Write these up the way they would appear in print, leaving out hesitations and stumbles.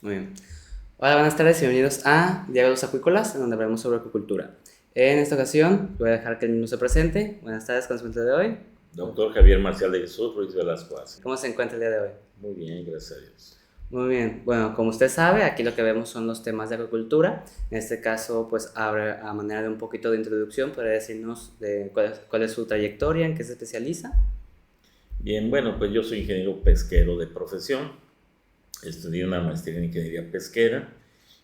Muy bien. Hola, buenas tardes y bienvenidos a Diálogos Acuícolas, en donde hablaremos sobre acuicultura. En esta ocasión voy a dejar que el mismo se presente. Buenas tardes, ¿con su nombre de hoy? Doctor Javier Marcial de Jesús Ruiz Velasco Arce. ¿Cómo se encuentra el día de hoy? Muy bien, gracias a Dios. Muy bien. Bueno, como usted sabe, aquí lo que vemos son los temas de acuicultura. En este caso, pues abre a manera de un poquito de introducción, podría decirnos de cuál es su trayectoria, en qué se especializa. Bien, bueno, pues yo soy ingeniero pesquero de profesión. Estudié una maestría en ingeniería pesquera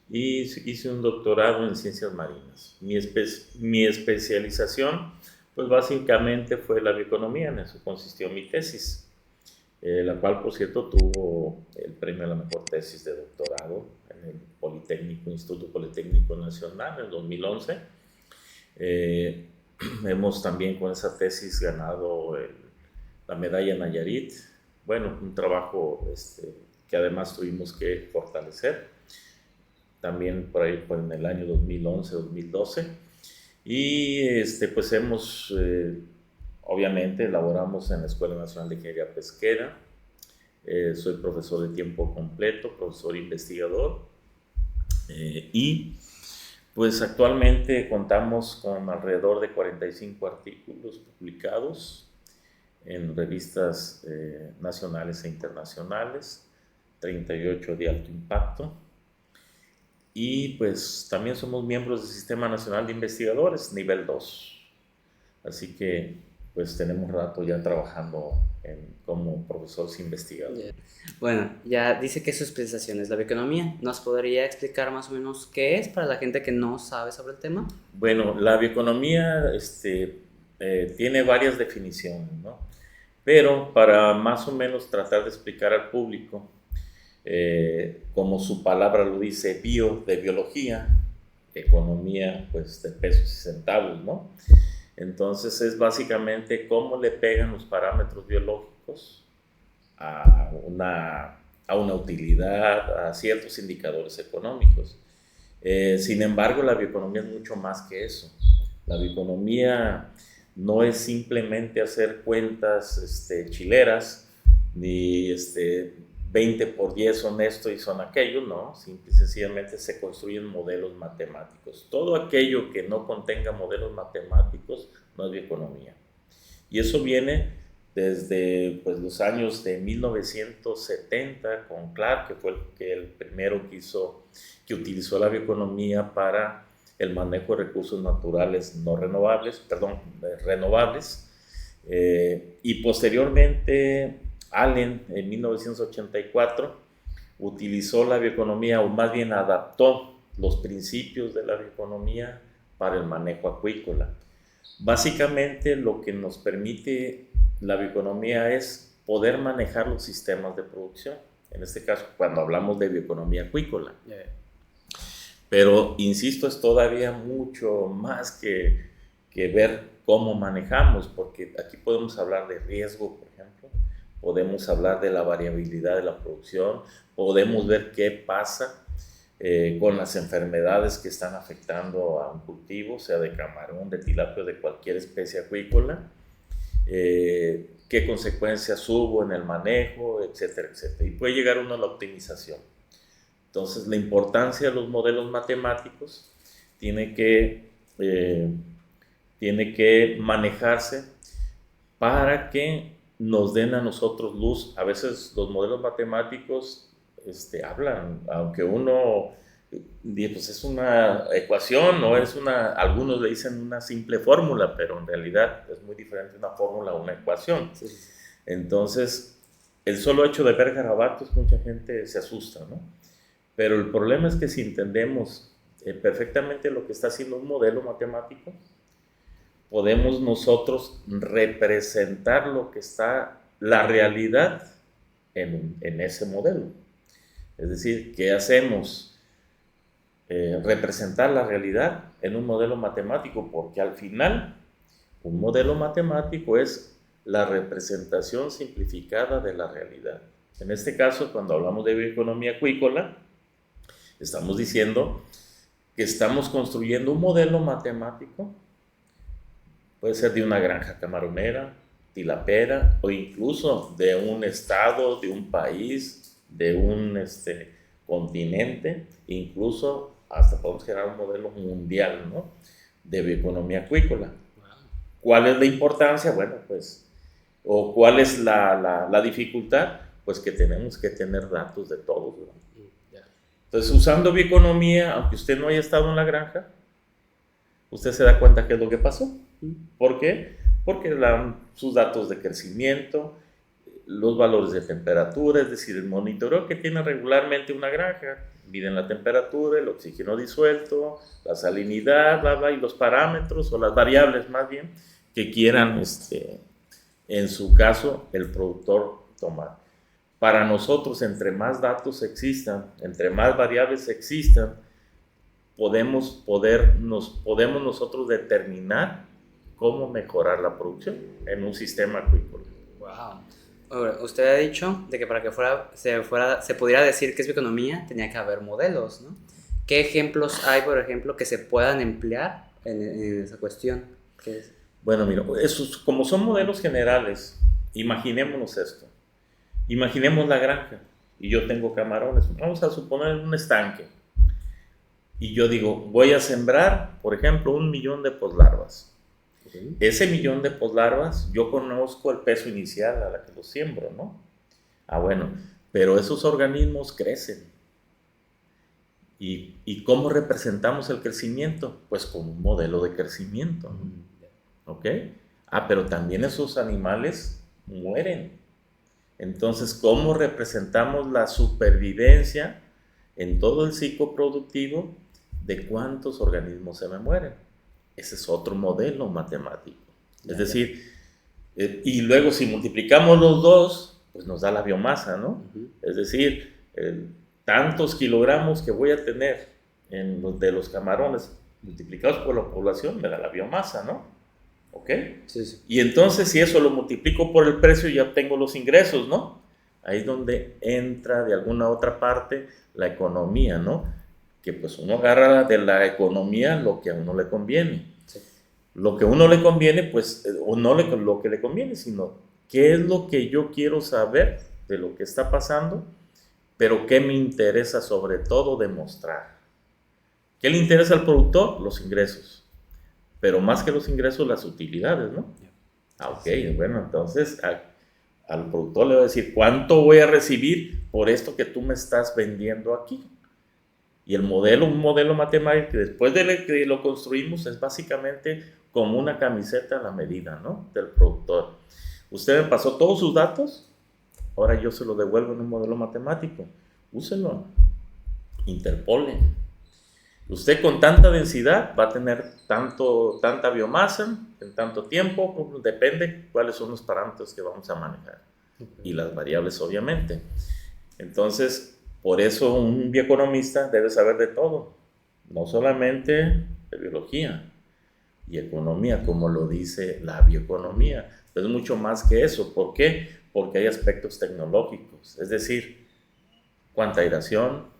y hice un doctorado en ciencias marinas. Mi especialización, pues básicamente fue la bioeconomía, en eso consistió mi tesis, la cual, por cierto, tuvo el premio a la mejor tesis de doctorado en el Politécnico, Instituto Politécnico Nacional en 2011. Eh, Hemos también con esa tesis ganado la medalla Nayarit. Bueno, un trabajo que además tuvimos que fortalecer. También por ahí en el año 2011-2012. Y pues obviamente, elaboramos en la Escuela Nacional de Ingeniería Pesquera. Soy profesor de tiempo completo, profesor investigador. Y pues actualmente contamos con alrededor de 45 artículos publicados en revistas nacionales e internacionales, 38 de alto impacto. Y pues también somos miembros del Sistema Nacional de Investigadores, nivel 2. Así que pues tenemos rato ya trabajando como profesores investigadores. Yeah. Bueno, ya dice que su especialización es la bioeconomía. ¿Nos podría explicar más o menos qué es para la gente que no sabe sobre el tema? Bueno, la bioeconomía tiene varias definiciones, ¿no? Pero para más o menos tratar de explicar al público, como su palabra lo dice, bio de biología, economía pues de pesos y centavos, ¿no? Entonces es básicamente cómo le pegan los parámetros biológicos a una utilidad, a ciertos indicadores económicos. Sin embargo, la bioeconomía es mucho más que eso. La bioeconomía no es simplemente hacer cuentas chileras, ni 20 por 10 son esto y son aquello, no. Simple y sencillamente se construyen modelos matemáticos. Todo aquello que no contenga modelos matemáticos no es bioeconomía. Y eso viene desde pues, los años de 1970 con Clark, que fue el primero que utilizó la bioeconomía para el manejo de recursos naturales no renovables, perdón, renovables. Y posteriormente Allen en 1984 utilizó la bioeconomía, o más bien adaptó los principios de la bioeconomía para el manejo acuícola. Básicamente lo que nos permite la bioeconomía es poder manejar los sistemas de producción. En este caso, cuando hablamos de bioeconomía acuícola. Pero, insisto, es todavía mucho más que ver cómo manejamos, porque aquí podemos hablar de riesgo, por ejemplo, podemos hablar de la variabilidad de la producción, podemos ver qué pasa con las enfermedades que están afectando a un cultivo, sea de camarón, de tilapia o de cualquier especie acuícola, qué consecuencias hubo en el manejo, etcétera, etcétera. Y puede llegar uno a la optimización. Entonces, la importancia de los modelos matemáticos tiene que, eh, tiene que manejarse para que nos den a nosotros luz. A veces los modelos matemáticos hablan, aunque uno dice, pues es una ecuación, no es algunos le dicen una simple fórmula, pero en realidad es muy diferente una fórmula a una ecuación. Sí, sí, sí. Entonces, el solo hecho de ver garabatos, mucha gente se asusta, ¿no? Pero el problema es que si entendemos perfectamente lo que está haciendo un modelo matemático, podemos nosotros representar lo que está, la realidad en ese modelo. Es decir, ¿qué hacemos? Representar la realidad en un modelo matemático, porque al final un modelo matemático es la representación simplificada de la realidad. En este caso, cuando hablamos de bioeconomía acuícola, estamos diciendo que estamos construyendo un modelo matemático, puede ser de una granja camaronera, tilapera, o incluso de un estado, de un país, de continente, incluso hasta podemos generar un modelo mundial, ¿no?, de bioeconomía acuícola. ¿Cuál es la importancia? Bueno, pues, o cuál es la dificultad, pues que tenemos que tener datos de todos, ¿verdad? Entonces, usando bioeconomía, aunque usted no haya estado en la granja, usted se da cuenta qué es lo que pasó. ¿Por qué? Porque dan sus datos de crecimiento, los valores de temperatura, es decir, el monitoreo que tiene regularmente una granja, miden la temperatura, el oxígeno disuelto, la salinidad, bla, bla, y los parámetros o las variables más bien que quieran, en su caso, el productor tomar. Para nosotros, entre más datos existan, entre más variables existan, podemos nosotros determinar cómo mejorar la producción en un sistema acuícola. Wow. Ahora, usted ha dicho de que para que se pudiera decir que es bioeconomía, tenía que haber modelos, ¿no? ¿Qué ejemplos hay, por ejemplo, que se puedan emplear en esa cuestión? ¿Qué es? Bueno, mira, como son modelos generales, imaginémonos esto. Imaginemos la granja y yo tengo camarones. Vamos a suponer un estanque. Y yo digo, voy a sembrar, por ejemplo, 1 millón de poslarvas. Ese millón de poslarvas, yo conozco el peso inicial a la que lo siembro, ¿no? Bueno, pero esos organismos crecen. ¿Y cómo representamos el crecimiento? Pues con un modelo de crecimiento, ¿no? ¿Ok? Pero también esos animales mueren. Entonces, ¿cómo representamos la supervivencia en todo el ciclo productivo de cuántos organismos se me mueren? Ese es otro modelo matemático. Es decir, y luego si multiplicamos los dos, pues nos da la biomasa, ¿no? Es decir, tantos kilogramos que voy a tener de los camarones multiplicados por la población me da la biomasa, ¿no? ¿Ok? Sí, sí. Y entonces si eso lo multiplico por el precio ya obtengo los ingresos, ¿no? Ahí es donde entra de alguna otra parte la economía, ¿no? Que pues uno agarra de la economía lo que a uno le conviene. Sí. Lo que a uno le conviene, pues, o no lo que le conviene, sino qué es lo que yo quiero saber de lo que está pasando, pero qué me interesa sobre todo demostrar. ¿Qué le interesa al productor? Los ingresos. Pero más que los ingresos, las utilidades, ¿no? Ok, bueno, entonces al productor le va a decir, ¿cuánto voy a recibir por esto que tú me estás vendiendo aquí? Y un modelo matemático que después de que lo construimos es básicamente como una camiseta a la medida, ¿no?, del productor. Usted me pasó todos sus datos, ahora yo se lo devuelvo en un modelo matemático. Úselo, interpole. Usted con tanta densidad va a tener tanta biomasa en tanto tiempo, depende cuáles son los parámetros que vamos a manejar. Y las variables, obviamente. Entonces, por eso un bioeconomista debe saber de todo, no solamente de biología y economía, como lo dice la bioeconomía. Es mucho más que eso. ¿Por qué? Porque hay aspectos tecnológicos, es decir, cuánta aireación,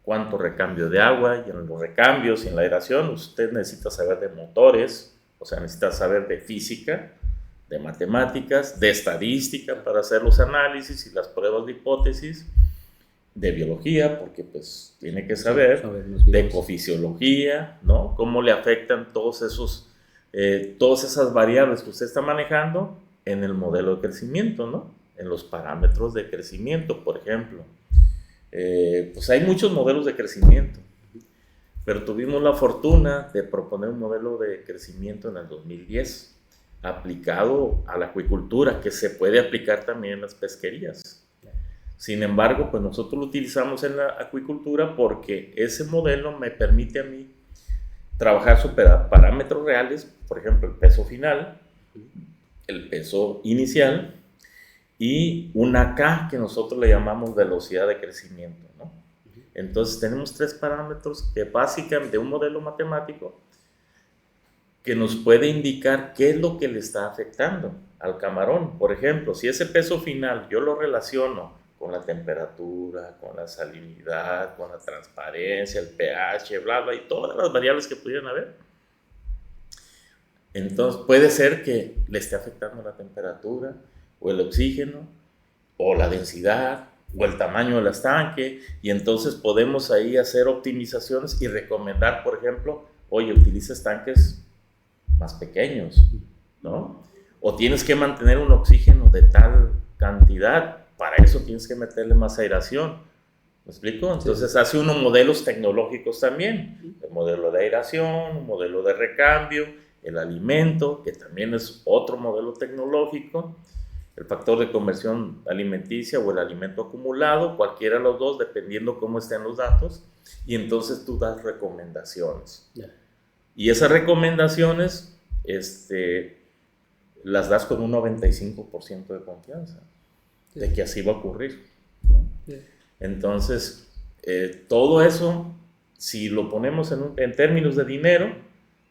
cuánto recambio de agua, y en los recambios y en la aeración usted necesita saber de motores, o sea, necesita saber de física, de matemáticas, de estadística para hacer los análisis y las pruebas de hipótesis, de biología, porque pues tiene que saber, de ecofisiología, ¿no? Cómo le afectan todas esas variables que usted está manejando en el modelo de crecimiento, ¿no? En los parámetros de crecimiento, por ejemplo. Pues hay muchos modelos de crecimiento, pero tuvimos la fortuna de proponer un modelo de crecimiento en el 2010 aplicado a la acuicultura, que se puede aplicar también en las pesquerías. Sin embargo, pues nosotros lo utilizamos en la acuicultura porque ese modelo me permite a mí trabajar sobre parámetros reales, por ejemplo, el peso final, el peso inicial, y una K que nosotros le llamamos velocidad de crecimiento, ¿no? Entonces tenemos 3 parámetros que básicamente de un modelo matemático que nos puede indicar qué es lo que le está afectando al camarón. Por ejemplo, si ese peso final yo lo relaciono con la temperatura, con la salinidad, con la transparencia, el pH, bla, bla, y todas las variables que pudieran haber, entonces puede ser que le esté afectando la temperatura, o el oxígeno, o la densidad, o el tamaño del estanque, y entonces podemos ahí hacer optimizaciones y recomendar, por ejemplo, oye, utiliza estanques más pequeños, ¿no? O tienes que mantener un oxígeno de tal cantidad, para eso tienes que meterle más aeración. ¿Me explico? Entonces hace unos modelos tecnológicos también, el modelo de aeración, un modelo de recambio, el alimento, que también es otro modelo tecnológico, el factor de conversión alimenticia o el alimento acumulado, cualquiera de los dos, dependiendo cómo estén los datos, y entonces tú das recomendaciones. Y esas recomendaciones las das con un 95% de confianza de que así va a ocurrir, ¿no? Entonces, todo eso, si lo ponemos en términos de dinero,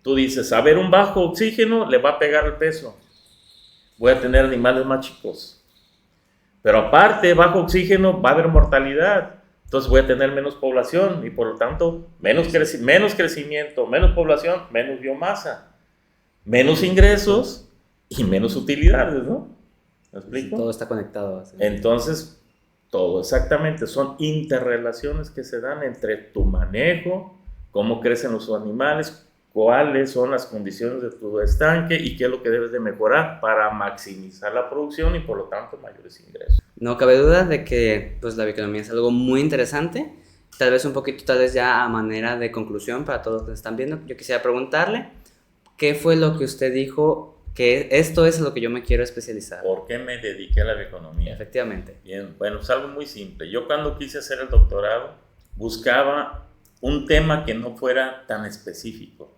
tú dices, a ver, un bajo oxígeno le va a pegar el peso, voy a tener animales más chicos, pero aparte, bajo oxígeno va a haber mortalidad, entonces voy a tener menos población y por lo tanto menos crecimiento, menos población, menos biomasa, menos ingresos y menos utilidades, ¿no? ¿Me explico? Todo está conectado. Así. Entonces, todo, exactamente, son interrelaciones que se dan entre tu manejo, cómo crecen los animales, cuáles son las condiciones de tu estanque y qué es lo que debes de mejorar para maximizar la producción y por lo tanto mayores ingresos. No cabe duda de que pues, la bioeconomía es algo muy interesante, tal vez ya a manera de conclusión para todos los que están viendo, yo quisiera preguntarle, ¿qué fue lo que usted dijo? Que esto es lo que yo me quiero especializar. ¿Por qué me dediqué a la bioeconomía? Efectivamente. Bien, bueno, es algo muy simple. Yo cuando quise hacer el doctorado buscaba un tema que no fuera tan específico,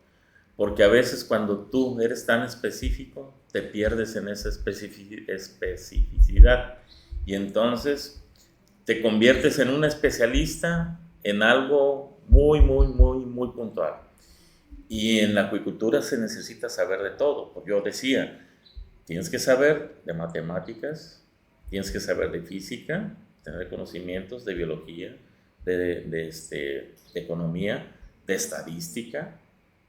porque a veces cuando tú eres tan específico te pierdes en esa especificidad y entonces te conviertes en un especialista en algo muy puntual. Y en la acuicultura se necesita saber de todo. Yo decía, tienes que saber de matemáticas, tienes que saber de física, tener conocimientos de biología, de economía, de estadística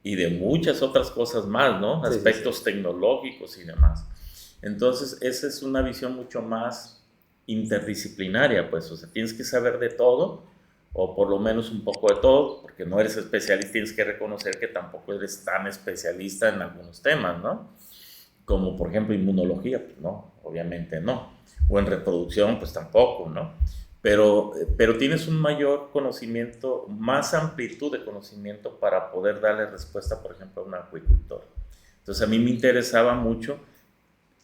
y de muchas otras cosas más, ¿no? Aspectos tecnológicos y demás. Entonces, esa es una visión mucho más interdisciplinaria, pues, o sea, tienes que saber de todo, o por lo menos un poco de todo, porque no eres especialista, tienes que reconocer que tampoco eres tan especialista en algunos temas, ¿no? Como por ejemplo inmunología, pues no, obviamente no, o en reproducción, pues tampoco, ¿no? Pero tienes un mayor conocimiento, más amplitud de conocimiento para poder darle respuesta, por ejemplo, a un acuicultor. Entonces a mí me interesaba mucho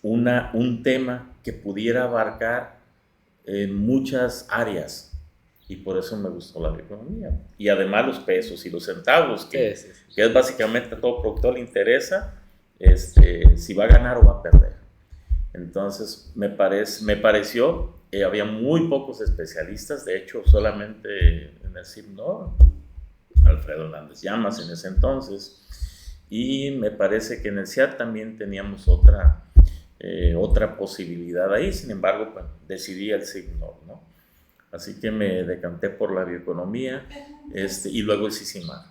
un tema que pudiera abarcar muchas áreas, y por eso me gustó la bioeconomía. Y además los pesos y los centavos, que es básicamente a todo productor le interesa si va a ganar o va a perder. Entonces me pareció, había muy pocos especialistas, de hecho solamente en el CIPNOR, Alfredo Hernández Llamas en ese entonces, y me parece que en el CIAT también teníamos otra posibilidad ahí, sin embargo, pues, decidí el CIPNOR, ¿no? Así que me decanté por la bioeconomía y luego el CICIMAR.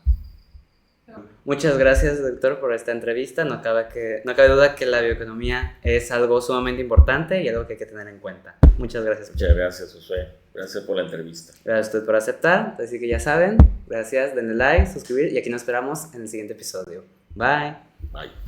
Muchas gracias, doctor, por esta entrevista. No cabe duda que la bioeconomía es algo sumamente importante y algo que hay que tener en cuenta. Muchas gracias. Muchas gracias, Josué. Gracias por la entrevista. Gracias a usted por aceptar. Así que ya saben, gracias, denle like, suscribir y aquí nos esperamos en el siguiente episodio. Bye. Bye.